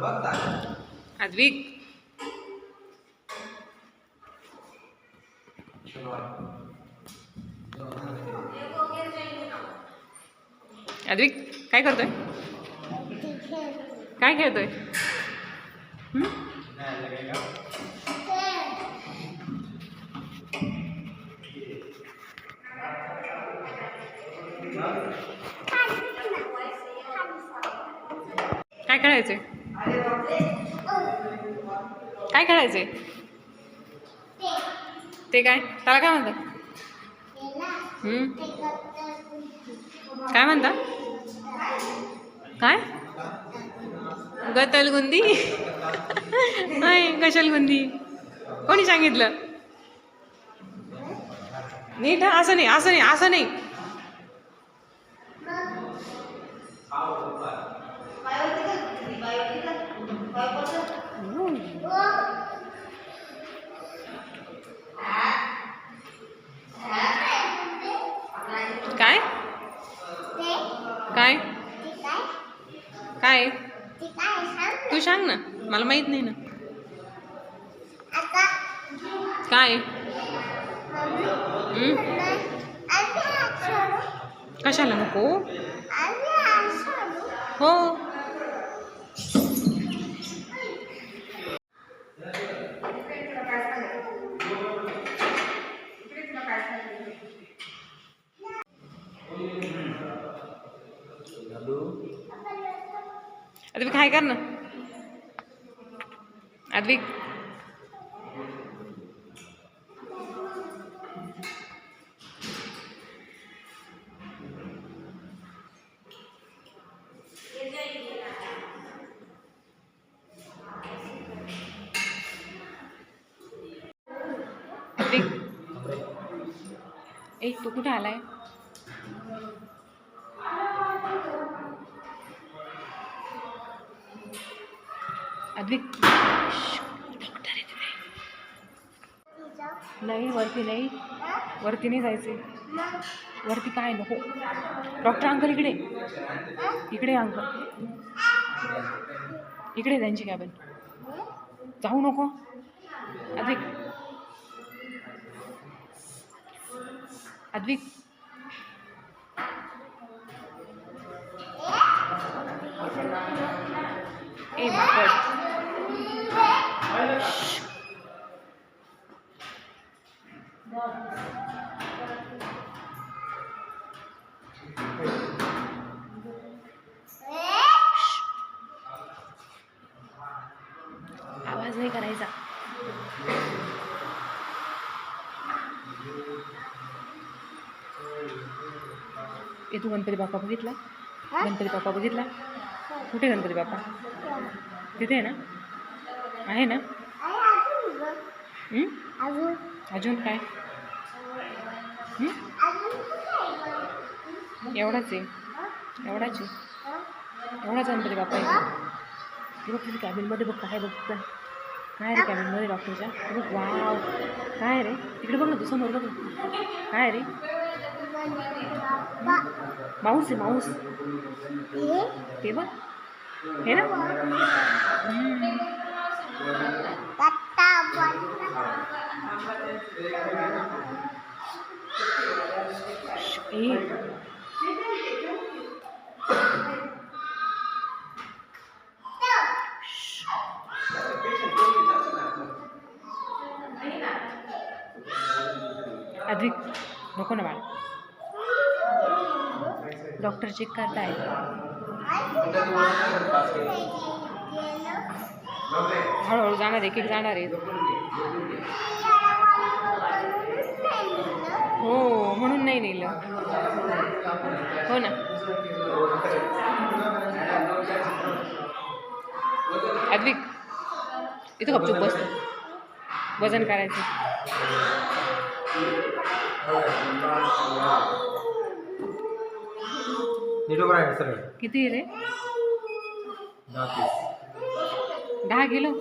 अद्विक अद्विक काय करतोय? काय खेळतोय? काय खेळायचंय? काय खेळायचंय? ते काय? त्याला काय म्हणतात? काय म्हणता? काय? गतलगुंदी? नाही, कशालगुंदी? कोणी सांगितलं? नीट असं नाही, असं नाही, असं नाही. काय काय काय तू सांग ना, मला माहित नाही ना. काय? कशाला नको? हो. अद्विक काय कर ना. अद्विक अद्विक एक तू कुठे आलाय? अद्विक डॉक्टर आहे तिथे. नाही वरती नाही, वरती नाही जायचे. वरती काय नको. डॉक्टर अंकल इकडे, इकडे अंकल इकडे त्यांची कॅबिन. जाऊ नको अद्विक. अद्विक ए माकड. आवाज नाही करायचा. ए तू गणपती बाप्पा बघितला? गणपती बाप्पा बघितला? कुठे गणपती बाप्पा? तिथे आहे ना? आहे ना? अजून काय? एवढाच आहे, एवढाच आहे, एवढाच गणपती बाप्पा आहे. बघ तुझी कॅबिनमध्ये बघ काय बघता. काय रे कॅबिनमध्ये डॉक्टरच्या? बघ वाव काय रे. तिकडे बघ ना तू समोर बघ. काय रे? माऊस आहे माऊस. ते बघ हे ना. अद्विक नको ना बाळ. डॉक्टर चेक करताय. हळूहळू जाणार, एक एक जाणार आहे. हो म्हणून नाही नेलं. हो ना. अद्विक इथं गपचूप बस. वजन करायचं. किती रे? 10 किलो.